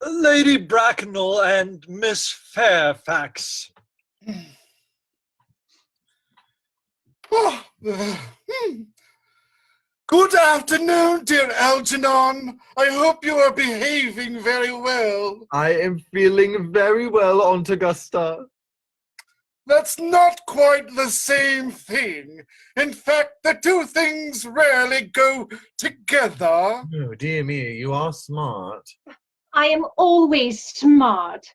Lady Bracknell and Miss Fairfax. Good afternoon, dear Algernon. I hope you are behaving very well. I am feeling very well, Aunt Augusta. That's not quite the same thing. In fact, the two things rarely go together. Oh, dear me, you are smart. I am always smart,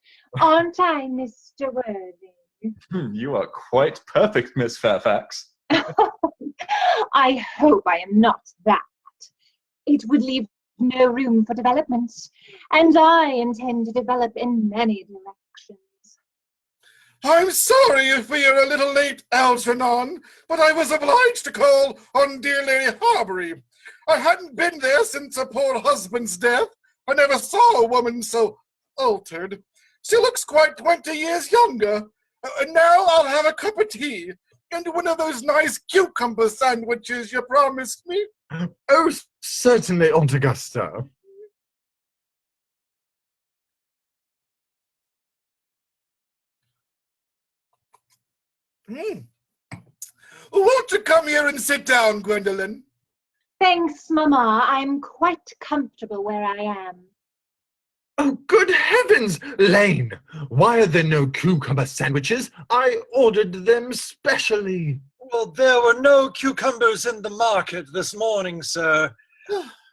aren't I, Mr. Worthing? You are quite perfect, Miss Fairfax. I hope I am not that. It would leave no room for developments, and I intend to develop in many directions. I'm sorry if we are a little late, Algernon, but I was obliged to call on dear Lady Harbury. I hadn't been there since her poor husband's death. I never saw a woman so altered. She looks quite 20 years younger. Now I'll have a cup of tea and one of those nice cucumber sandwiches you promised me. Oh, certainly, Aunt Augusta. Won't you come here and sit down, Gwendolen? Thanks, Mamma. I'm quite comfortable where I am. Oh, good heavens, Lane! Why are there no cucumber sandwiches? I ordered them specially. Well, there were no cucumbers in the market this morning, sir.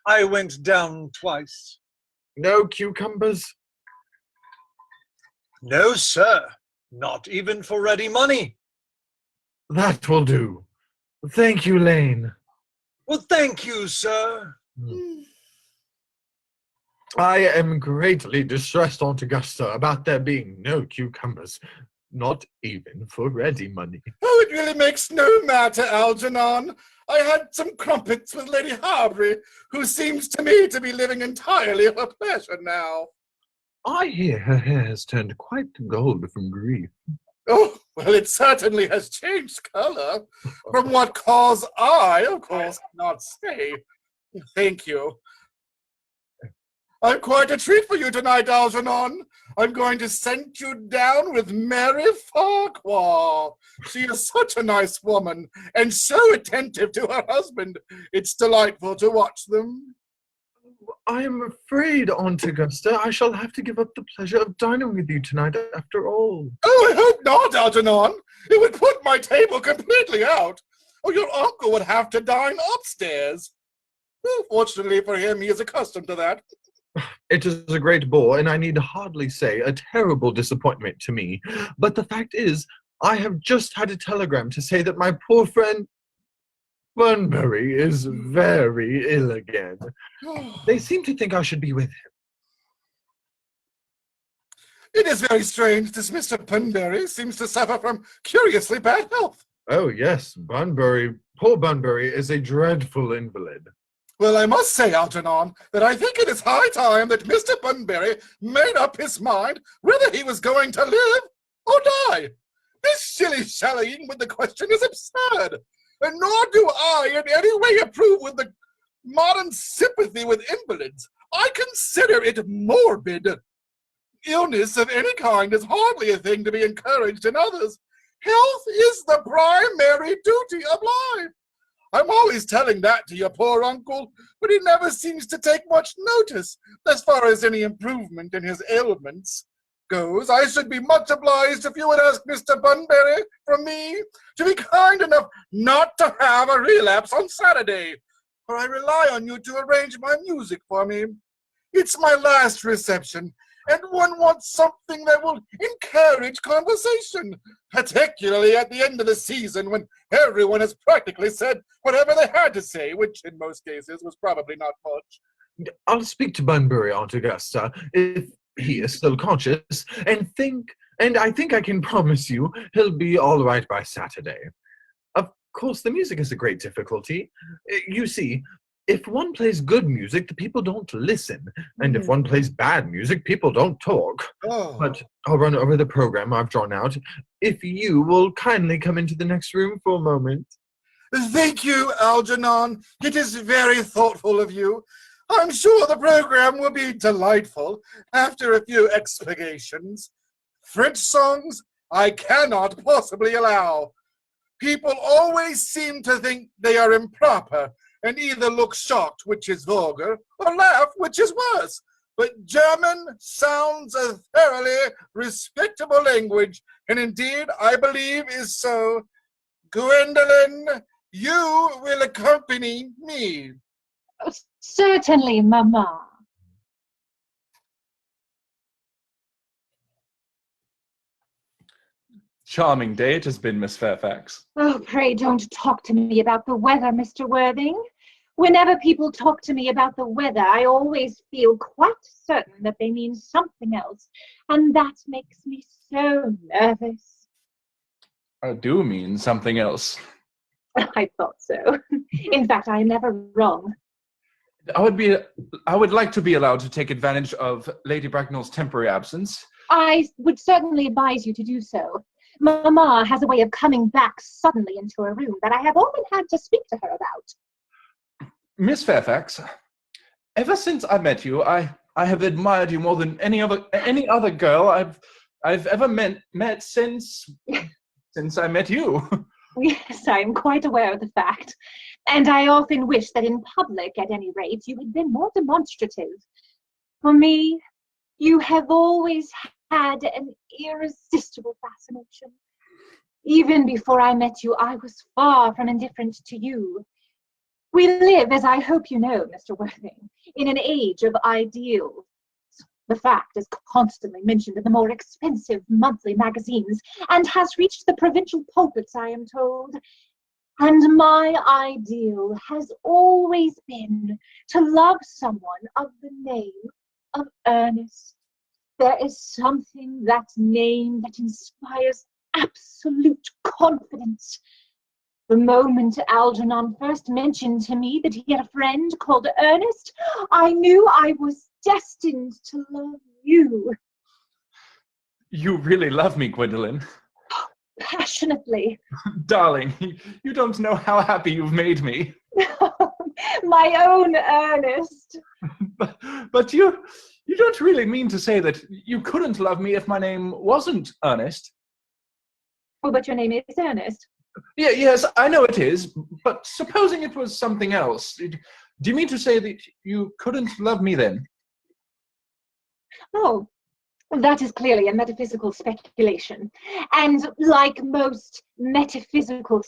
I went down twice. No cucumbers? No, sir. Not even for ready money. That will do. Thank you, Lane. Well, thank you, sir. I am greatly distressed, Aunt Augusta, about there being no cucumbers. Not even for ready money. Oh, it really makes no matter, Algernon. I had some crumpets with Lady Harbury, who seems to me to be living entirely at her pleasure now. I hear her hair has turned quite gold from grief. Oh, well, it certainly has changed color. From what cause I, of course, cannot say. Thank you. I'm quite a treat for you tonight, Algernon. I'm going to send you down with Mary Farquhar. She is such a nice woman and so attentive to her husband. It's delightful to watch them. I am afraid, Aunt Augusta, I shall have to give up the pleasure of dining with you tonight after all. Oh, I hope not, Algernon. It would put my table completely out. Oh, your uncle would have to dine upstairs. Well, fortunately for him, he is accustomed to that. It is a great bore, and I need hardly say a terrible disappointment to me. But the fact is, I have just had a telegram to say that my poor friend Bunbury is very ill again. They seem to think I should be with him. It is very strange. This Mr. Bunbury seems to suffer from curiously bad health. Oh, yes, poor Bunbury is a dreadful invalid. Well, I must say, Algernon, that I think it is high time that Mr. Bunbury made up his mind whether he was going to live or die. This shilly-shallying with the question is absurd, and nor do I in any way approve with the modern sympathy with invalids. I consider it morbid. Illness of any kind is hardly a thing to be encouraged in others. Health is the primary duty of life. I'm always telling that to your poor uncle, but he never seems to take much notice as far as any improvement in his ailments goes. I should be much obliged if you would ask Mr. Bunbury from me to be kind enough not to have a relapse on Saturday, for I rely on you to arrange my music for me. It's my last reception, and one wants something that will encourage conversation, particularly at the end of the season when everyone has practically said whatever they had to say, which in most cases was probably not much. I'll speak to Bunbury, Aunt Augusta, if he is still conscious, and I think I can promise you he'll be all right by Saturday. Of course, the music is a great difficulty. You see, if one plays good music, the people don't listen. And if one plays bad music, people don't talk. Oh. But I'll run over the program I've drawn out. If you will kindly come into the next room for a moment. Thank you, Algernon. It is very thoughtful of you. I'm sure the program will be delightful after a few expurgations. French songs I cannot possibly allow. People always seem to think they are improper and either look shocked, which is vulgar, or laugh, which is worse. But German sounds a thoroughly respectable language, and indeed, I believe is so. Gwendolyn, you will accompany me. Certainly, Mamma. Charming day it has been, Miss Fairfax. Oh, pray don't talk to me about the weather, Mr. Worthing. Whenever people talk to me about the weather, I always feel quite certain that they mean something else, and that makes me so nervous. I do mean something else. I thought so. In fact, I am never wrong. I would like to be allowed to take advantage of Lady Bracknell's temporary absence. I would certainly advise you to do so. Mamma has a way of coming back suddenly into a room that I have often had to speak to her about. Miss Fairfax, ever since I met you, I have admired you more than any other girl I've ever met since I met you. Yes, I am quite aware of the fact. And I often wish that in public, at any rate, you had been more demonstrative. For me, you have always had an irresistible fascination. Even before I met you, I was far from indifferent to you. We live, as I hope you know, Mr. Worthing, in an age of ideals. The fact is constantly mentioned in the more expensive monthly magazines and has reached the provincial pulpits, I am told. And my ideal has always been to love someone of the name of Ernest. There is something that name that inspires absolute confidence. The moment Algernon first mentioned to me that he had a friend called Ernest, I knew I was destined to love you. You really love me, Gwendolyn. Passionately. Darling, you don't know how happy you've made me. My own Ernest. But you don't really mean to say that you couldn't love me if my name wasn't Ernest. Oh, but your name is Ernest. Yeah, yes, I know it is, but supposing it was something else, do you mean to say that you couldn't love me then? Oh, that is clearly a metaphysical speculation. And like most metaphysical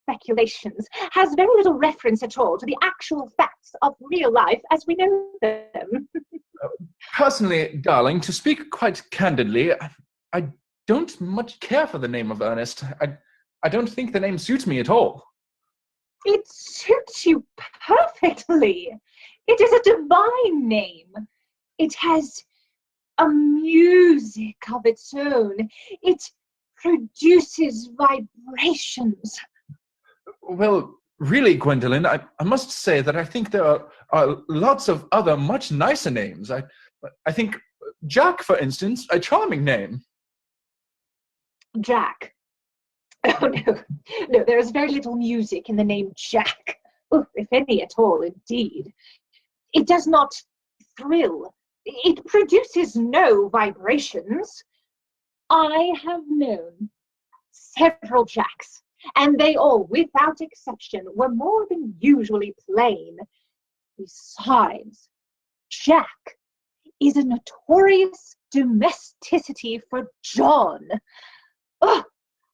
speculations, has very little reference at all to the actual facts of real life as we know them. Personally, darling, to speak quite candidly, I don't much care for the name of Ernest. I don't think the name suits me at all. It suits you perfectly. It is a divine name. It has a music of its own. It produces vibrations. Well, really, Gwendolyn, I must say that I think there are lots of other much nicer names. I think Jack, for instance, a charming name. Jack. Oh, no, there is very little music in the name Jack. Oh, if any at all, indeed. It does not thrill. It produces no vibrations. I have known several Jacks, and they all, without exception, were more than usually plain. Besides, Jack is a notorious domesticity for John. Oh,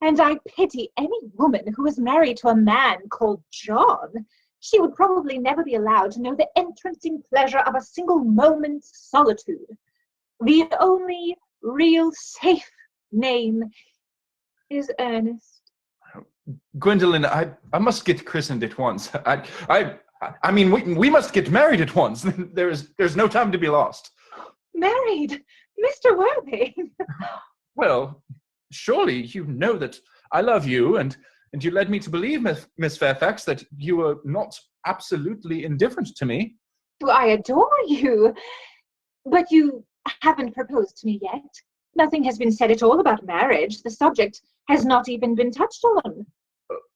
and I pity any woman who is married to a man called John. She would probably never be allowed to know the entrancing pleasure of a single moment's solitude. The only real safe name is Ernest. Gwendolyn, I must get christened at once. I mean, we must get married at once. There's no time to be lost. Married? Mr. Worthing? Well, surely you know that I love you, and you led me to believe, Miss Fairfax, that you were not absolutely indifferent to me. I adore you, but you haven't proposed to me yet. Nothing has been said at all about marriage. The subject has not even been touched on.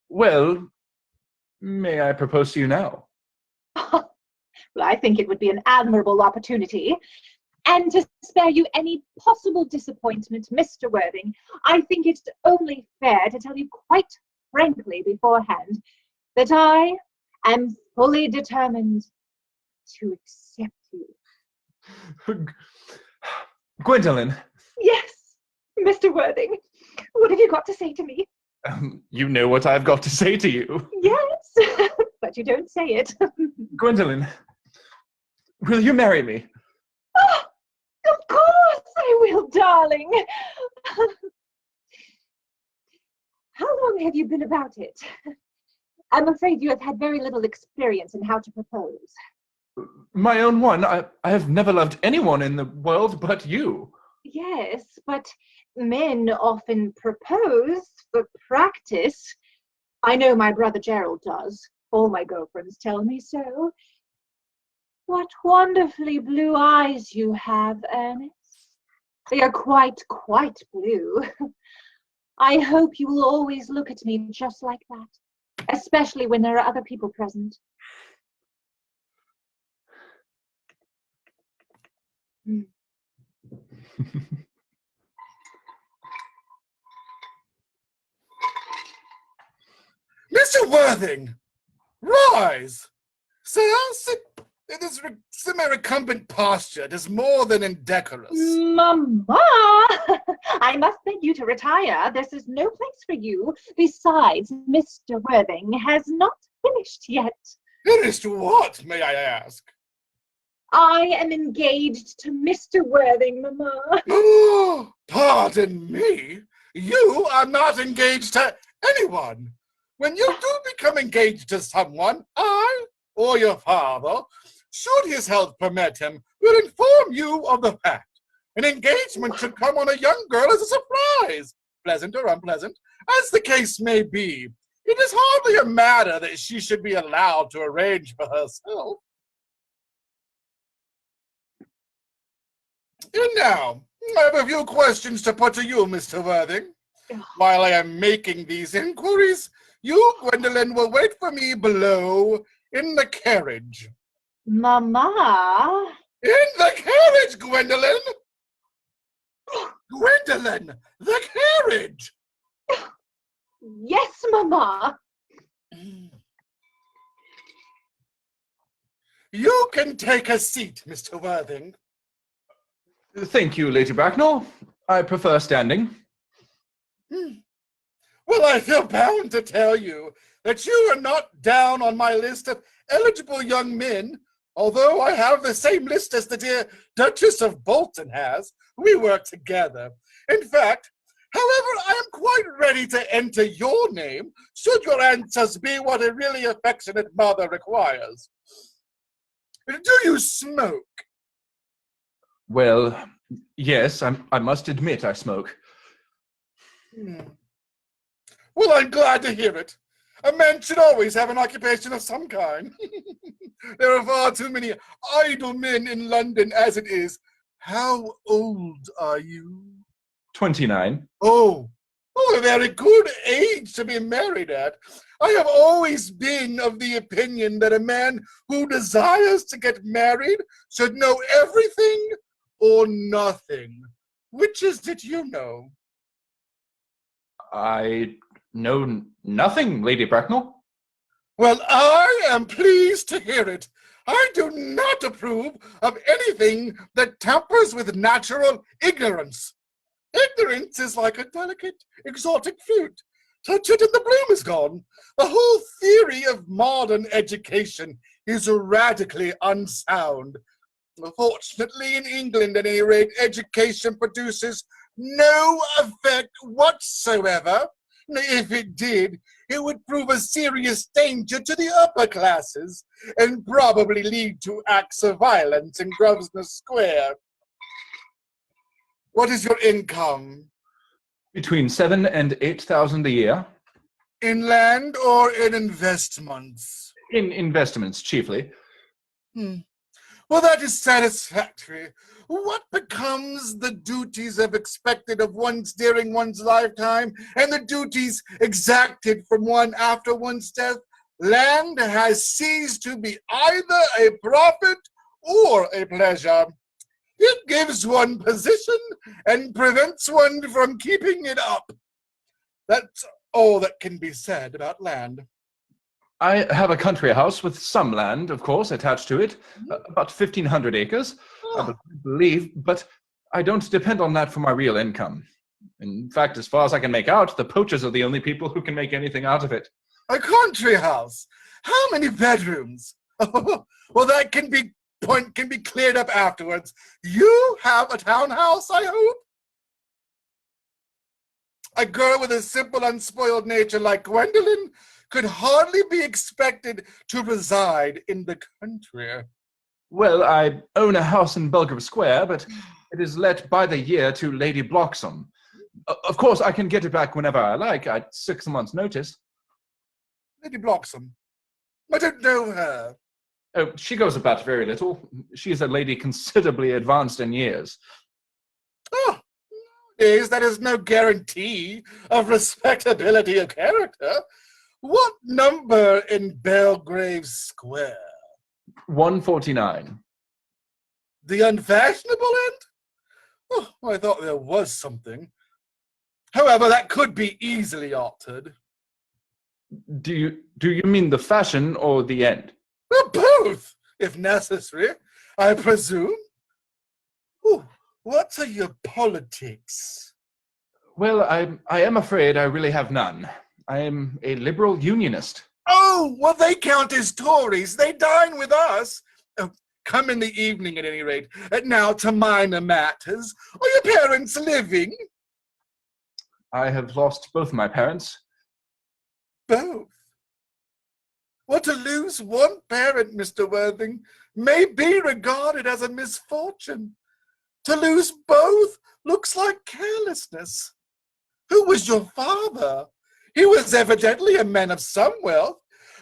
Well, may I propose to you now? Well, I think it would be an admirable opportunity. And to spare you any possible disappointment, Mr. Worthing, I think it's only fair to tell you quite frankly beforehand that I am fully determined to accept you. Gwendolyn, Yes, Mr. Worthing, what have you got to say to me? you know what I've got to say to you. Yes, but you don't say it. Gwendolyn, will you marry me? Oh, of course I will, darling. How long have you been about it? I'm afraid you have had very little experience in how to propose. My own one. I have never loved anyone in the world but you. Yes, but men often propose for practice. I know my brother Gerald does. All my girlfriends tell me so. What wonderfully blue eyes you have, Ernest. They are quite blue. I hope you will always look at me just like that, especially when there are other people present. Mr. Worthing, rise! Sir, sit in this semi-recumbent posture. It is more than indecorous. Mamma! I must beg you to retire. This is no place for you. Besides, Mr. Worthing has not finished yet. Finished what, may I ask? I am engaged to Mr. Worthing, Mamma. Oh, pardon me. You are not engaged to anyone. When you do become engaged to someone, I, or your father, should his health permit him, will inform you of the fact. An engagement should come on a young girl as a surprise, pleasant or unpleasant, as the case may be. It is hardly a matter that she should be allowed to arrange for herself. And now, I have a few questions to put to you, Mr. Worthing. While I am making these inquiries, you, Gwendolyn, will wait for me below in the carriage. Mamma? In the carriage, Gwendolyn! Gwendolyn, the carriage! Yes, Mamma. You can take a seat, Mr. Worthing. Thank you, Lady Bracknell. I prefer standing. Well, I feel bound to tell you that you are not down on my list of eligible young men, although I have the same list as the dear Duchess of Bolton has. We work together. In fact, however, I am quite ready to enter your name, should your answers be what a really affectionate mother requires. Do you smoke? Well, yes, I must admit I smoke. Well, I'm glad to hear it. A man should always have an occupation of some kind. There are far too many idle men in London as it is. How old are you? 29. Oh, a very good age to be married at. I have always been of the opinion that a man who desires to get married should know everything or nothing. Which is it you know? I know nothing, Lady Bracknell. Well, I am pleased to hear it. I do not approve of anything that tampers with natural ignorance. Ignorance is like a delicate, exotic fruit. Touch it and the bloom is gone. The whole theory of modern education is radically unsound. Fortunately, in England, at any rate, education produces no effect whatsoever. If it did, it would prove a serious danger to the upper classes and probably lead to acts of violence in Grosvenor Square. What is your income? Between 7,000 and 8,000 a year. In land or in investments? In investments, chiefly. Well, that is satisfactory. What becomes the duties expected of one's during one's lifetime and the duties exacted from one after one's death? land has ceased to be either a profit or a pleasure. It gives one position and prevents one from keeping it up. That's all that can be said about land. I have a country house with some land, of course, attached to it, about 1,500 acres, I believe, but I don't depend on that for my real income. In fact, as far as I can make out, the poachers are the only people who can make anything out of it. A country house? How many bedrooms? Well, that can be cleared up afterwards. You have a townhouse, I hope? A girl with a simple, unspoiled nature like Gwendolyn could hardly be expected to reside in the country. Well, I own a house in Belgrave Square, but it is let by the year to Lady Bloxham. Of course, I can get it back whenever I like, at 6 months' notice. Lady Bloxham? I don't know her. Oh, she goes about very little. She is a lady considerably advanced in years. Oh, nowadays that is no guarantee of respectability of character. What number in Belgrave Square? 149. The unfashionable end? Oh, I thought there was something. However, that could be easily altered. Do you mean the fashion or the end? Well, both, if necessary, I presume. Ooh, what are your politics? Well, I am afraid I really have none. I am a liberal unionist. Oh, well, they count as Tories. They dine with us. Come in the evening, at any rate. Now to minor matters. Are your parents living? I have lost both my parents. Both? Well, to lose one parent, Mr. Worthing, may be regarded as a misfortune. To lose both looks like carelessness. Who was your father? He was evidently a man of some wealth.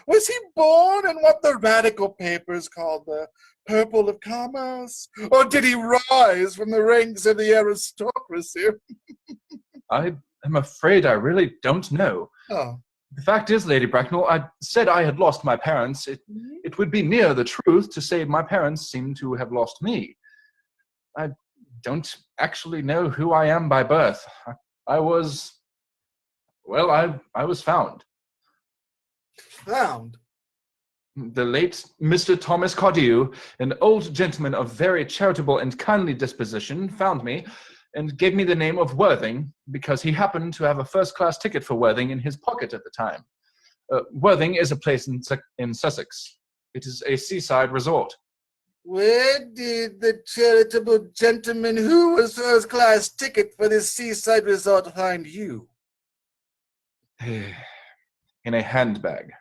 Was he born in what the radical papers call the purple of commerce? Or did he rise from the ranks of the aristocracy? I am afraid I really don't know. Oh. The fact is, Lady Bracknell, I said I had lost my parents. It would be near the truth to say my parents seem to have lost me. I don't actually know who I am by birth. I was found. Found? The late Mr. Thomas Cardew, an old gentleman of very charitable and kindly disposition, found me and gave me the name of Worthing because he happened to have a first-class ticket for Worthing in his pocket at the time. Worthing is a place in Sussex. It is a seaside resort. Where did the charitable gentleman who was first-class ticket for this seaside resort find you? In a handbag.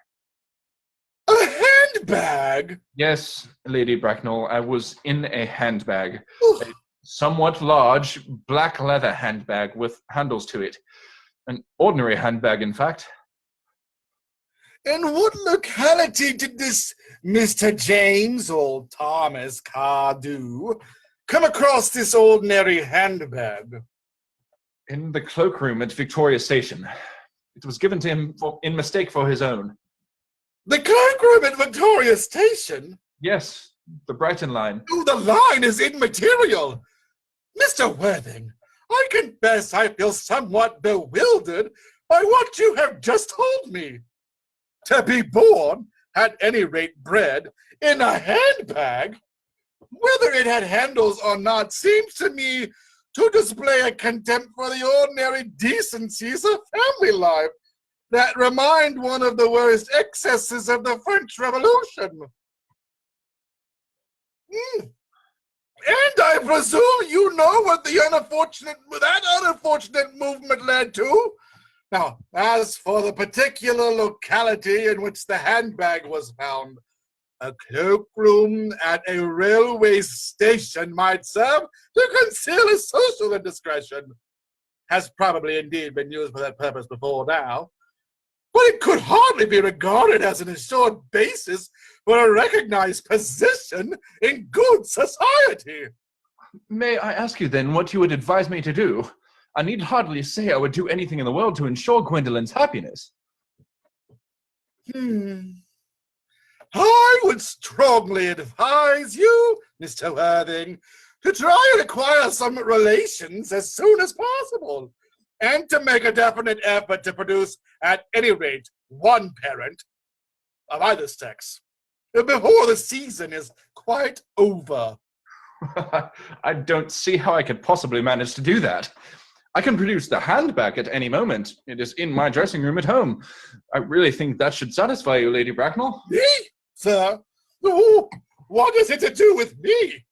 A handbag? Yes, Lady Bracknell, I was in a handbag. Ooh. A somewhat large black leather handbag with handles to it. An ordinary handbag, in fact. In what locality did this Mr. James or Thomas Cardew come across this ordinary handbag? In the cloakroom at Victoria Station. It was given to him in mistake for his own. The cloakroom at Victoria Station? Yes, the Brighton line. Oh, the line is immaterial. Mr. Worthing, I confess I feel somewhat bewildered by what you have just told me. To be born, at any rate bred, in a handbag, whether it had handles or not, seems to me to display a contempt for the ordinary decencies of family life that remind one of the worst excesses of the French Revolution. And I presume you know what that unfortunate movement led to. Now, as for the particular locality in which the handbag was found, a cloakroom at a railway station might serve to conceal a social indiscretion. Has probably indeed been used for that purpose before now. But it could hardly be regarded as an assured basis for a recognized position in good society. May I ask you then what you would advise me to do? I need hardly say I would do anything in the world to ensure Gwendolyn's happiness. I would strongly advise you, Mr. Worthing, to try and acquire some relations as soon as possible, and to make a definite effort to produce, at any rate, one parent of either sex before the season is quite over. I don't see how I could possibly manage to do that. I can produce the handbag at any moment. It is in my dressing room at home. I really think that should satisfy you, Lady Bracknell. Me, sir? Oh, what is it to do with me?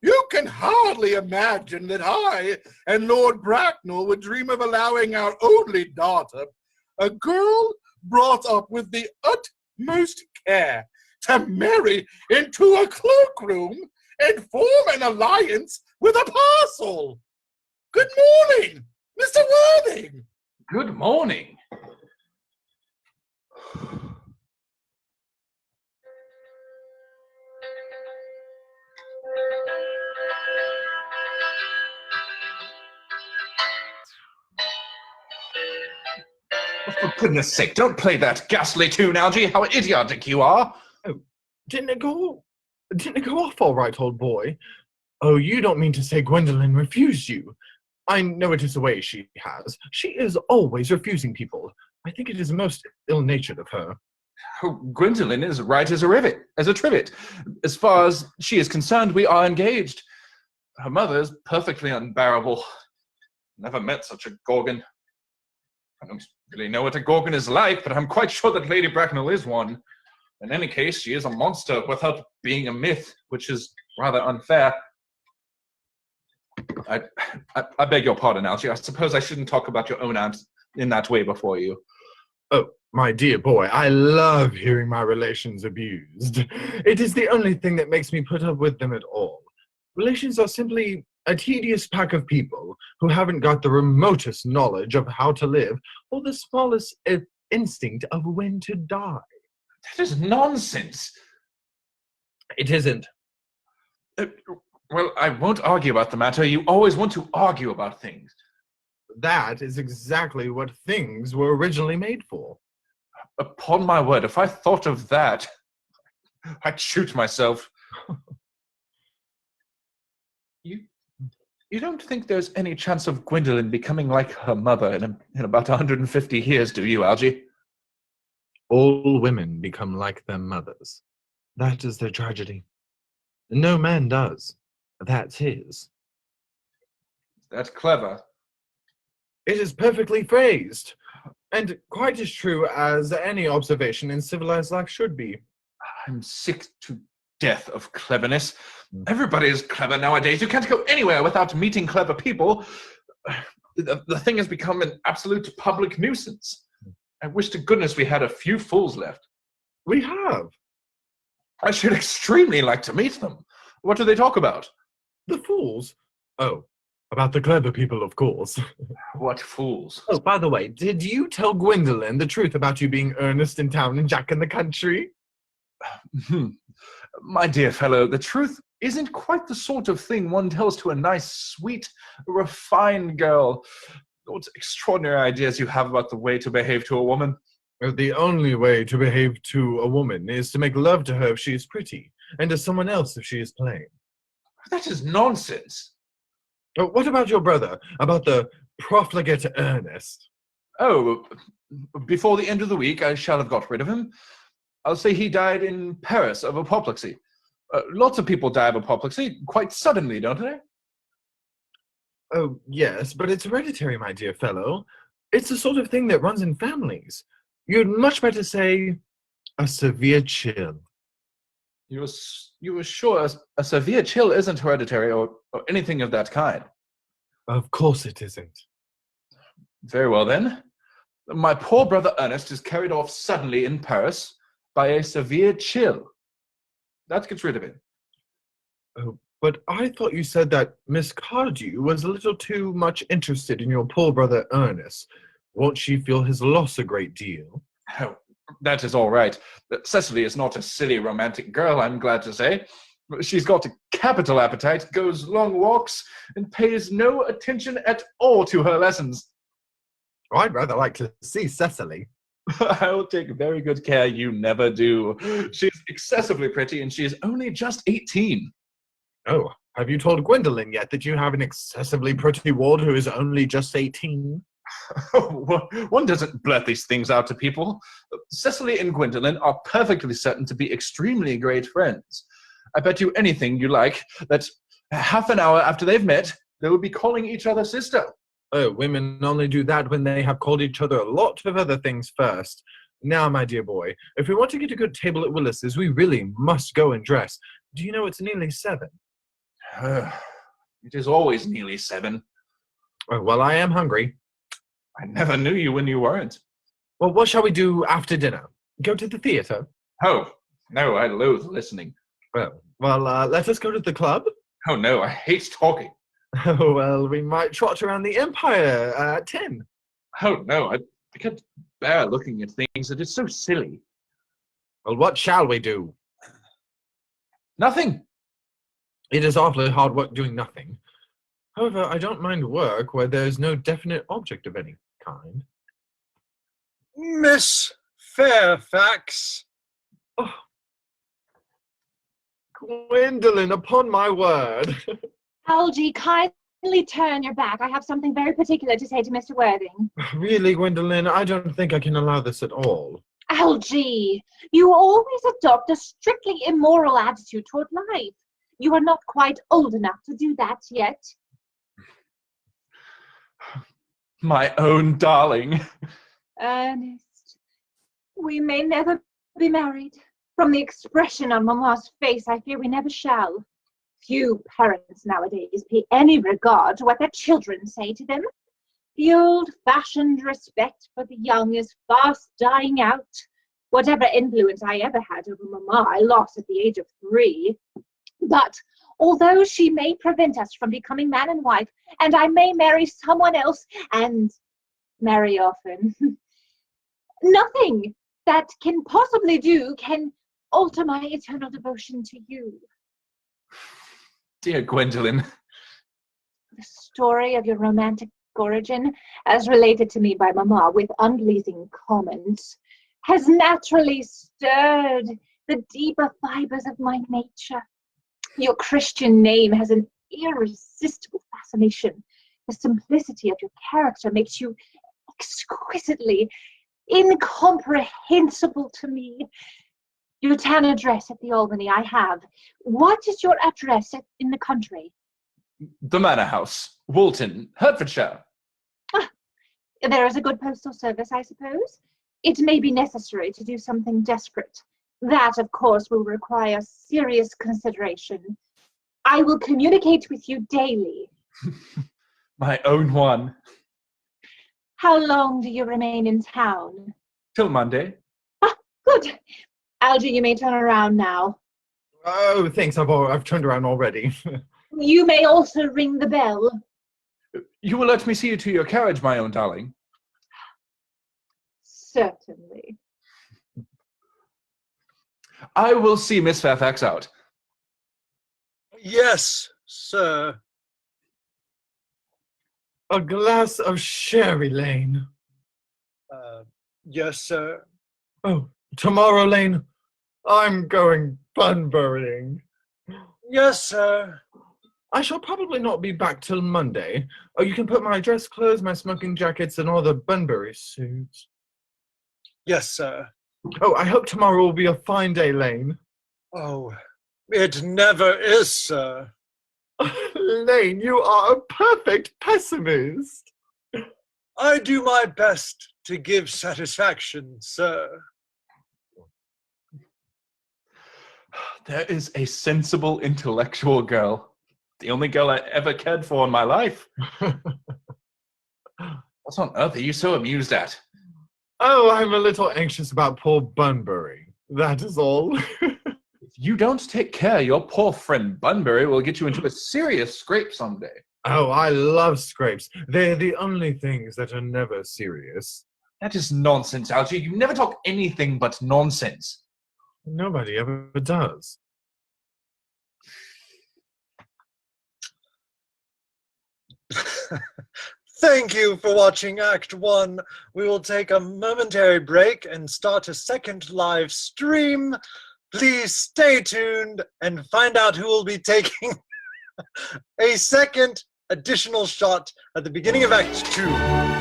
You can hardly imagine that I and Lord Bracknell would dream of allowing our only daughter, a girl brought up with the utmost care, to marry into a cloakroom and form an alliance with a parcel. Good morning, Mr. Worthing. Good morning. For goodness sake, don't play that ghastly tune, Algy. How idiotic you are. Oh, didn't it go off all right, old boy? Oh, you don't mean to say Gwendolyn refused you? I know it is the way she has. She is always refusing people. I think it is most ill-natured of her. Oh, Gwendolyn is right as a trivet. As far as she is concerned, we are engaged. Her mother is perfectly unbearable. Never met such a gorgon. I don't really know what a gorgon is like, but I'm quite sure that Lady Bracknell is one. In any case, she is a monster without being a myth, which is rather unfair. I beg your pardon, Algy. I suppose I shouldn't talk about your own aunt in that way before you. Oh, my dear boy, I love hearing my relations abused. It is the only thing that makes me put up with them at all. Relations are simply a tedious pack of people who haven't got the remotest knowledge of how to live or the smallest instinct of when to die. That is nonsense. It isn't. Well, I won't argue about the matter. You always want to argue about things. That is exactly what things were originally made for. Upon my word, if I thought of that, I'd shoot myself. You don't think there's any chance of Gwendolyn becoming like her mother in about 150 years, do you, Algy? All women become like their mothers. That is their tragedy. No man does. That's his. That's clever. It is perfectly phrased, and quite as true as any observation in civilized life should be. I'm sick to death of cleverness. Everybody is clever nowadays. You can't go anywhere without meeting clever people. The thing has become an absolute public nuisance. I wish to goodness we had a few fools left. We have. I should extremely like to meet them. What do they talk about? The fools? Oh, about the clever people, of course. What fools? Oh, by the way, did you tell Gwendolyn the truth about you being Ernest in town and Jack in the country? My dear fellow, the truth isn't quite the sort of thing one tells to a nice, sweet, refined girl. What extraordinary ideas you have about the way to behave to a woman. The only way to behave to a woman is to make love to her if she is pretty, and to someone else if she is plain. That is nonsense. What about your brother? About the profligate Earnest? Oh, before the end of the week, I shall have got rid of him. I'll say he died in Paris of apoplexy. Lots of people die of apoplexy quite suddenly, don't they? Oh, yes, but it's hereditary, my dear fellow. It's the sort of thing that runs in families. You'd much better say a severe chill. You were sure a severe chill isn't hereditary or anything of that kind? Of course it isn't. Very well, then. My poor brother Ernest is carried off suddenly in Paris by a severe chill. That gets rid of him. Oh, but I thought you said that Miss Cardew was a little too much interested in your poor brother Ernest. Won't she feel his loss a great deal? Oh, that is all right. Cecily is not a silly romantic girl, I'm glad to say. She's got a capital appetite, goes long walks, and pays no attention at all to her lessons. I'd rather like to see Cecily. I'll take very good care you never do. She's excessively pretty, and she is only just 18. Oh, have you told Gwendolyn yet that you have an excessively pretty ward who is only just 18? One doesn't blurt these things out to people. Cecily and Gwendolyn are perfectly certain to be extremely great friends. I bet you anything you like that half an hour after they've met, they will be calling each other sister. Oh, women only do that when they have called each other a lot of other things first. Now, my dear boy, if we want to get a good table at Willis's, we really must go and dress. Do you know it's nearly 7? It is always nearly 7. Oh, well, I am hungry. I never knew you when you weren't. Well, what shall we do after dinner? Go to the theatre? Oh, no, I loathe listening. Well, let us go to the club. Oh, no, I hate talking. Oh, well, we might trot around the Empire at 10. Oh, no, I can't bear looking at things. It is so silly. Well, what shall we do? Nothing. It is awfully hard work doing nothing. However, I don't mind work where there is no definite object of any kind. Miss Fairfax. Oh. Gwendolyn, upon my word. Algy, kindly turn your back. I have something very particular to say to Mr. Worthing. Really, Gwendolyn, I don't think I can allow this at all. Algy, you always adopt a strictly immoral attitude toward life. You are not quite old enough to do that yet. My own darling. Ernest, we may never be married. From the expression on Mamma's face, I fear we never shall. Few parents nowadays pay any regard to what their children say to them. The old-fashioned respect for the young is fast dying out. Whatever influence I ever had over Mamma, I lost at the age of 3. But although she may prevent us from becoming man and wife, and I may marry someone else, and marry often, nothing that can possibly do can alter my eternal devotion to you. Dear Gwendolyn. The story of your romantic origin, as related to me by Mamma with unpleasing comments, has naturally stirred the deeper fibers of my nature. Your Christian name has an irresistible fascination. The simplicity of your character makes you exquisitely incomprehensible to me. You can address at the Albany, I have. What is your address in the country? The Manor House, Woolton, Hertfordshire. There is a good postal service, I suppose. It may be necessary to do something desperate. That, of course, will require serious consideration. I will communicate with you daily. My own one. How long do you remain in town? Till Monday. Ah, good. Algy, you may turn around now. Oh, thanks, I've turned around already. You may also ring the bell. You will let me see you to your carriage, my own darling? Certainly. I will see Miss Fairfax out. Yes, sir. A glass of sherry, Lane. Yes, sir. Oh, tomorrow, Lane, I'm going Bunburying. Yes, sir. I shall probably not be back till Monday. Oh, you can put my dress clothes, my smoking jackets, and all the Bunbury suits. Yes, sir. Oh, I hope tomorrow will be a fine day, Lane. Oh, it never is, sir. Lane, you are a perfect pessimist. I do my best to give satisfaction, sir. There is a sensible, intellectual girl. The only girl I ever cared for in my life. What on earth are you so amused at? Oh, I'm a little anxious about poor Bunbury. That is all. If you don't take care, your poor friend Bunbury will get you into a serious scrape someday. Oh, I love scrapes. They're the only things that are never serious. That is nonsense, Algy. You never talk anything but nonsense. Nobody ever does. Thank you for watching Act 1. We will take a momentary break and start a second live stream. Please stay tuned and find out who will be taking a second additional shot at the beginning of Act 2.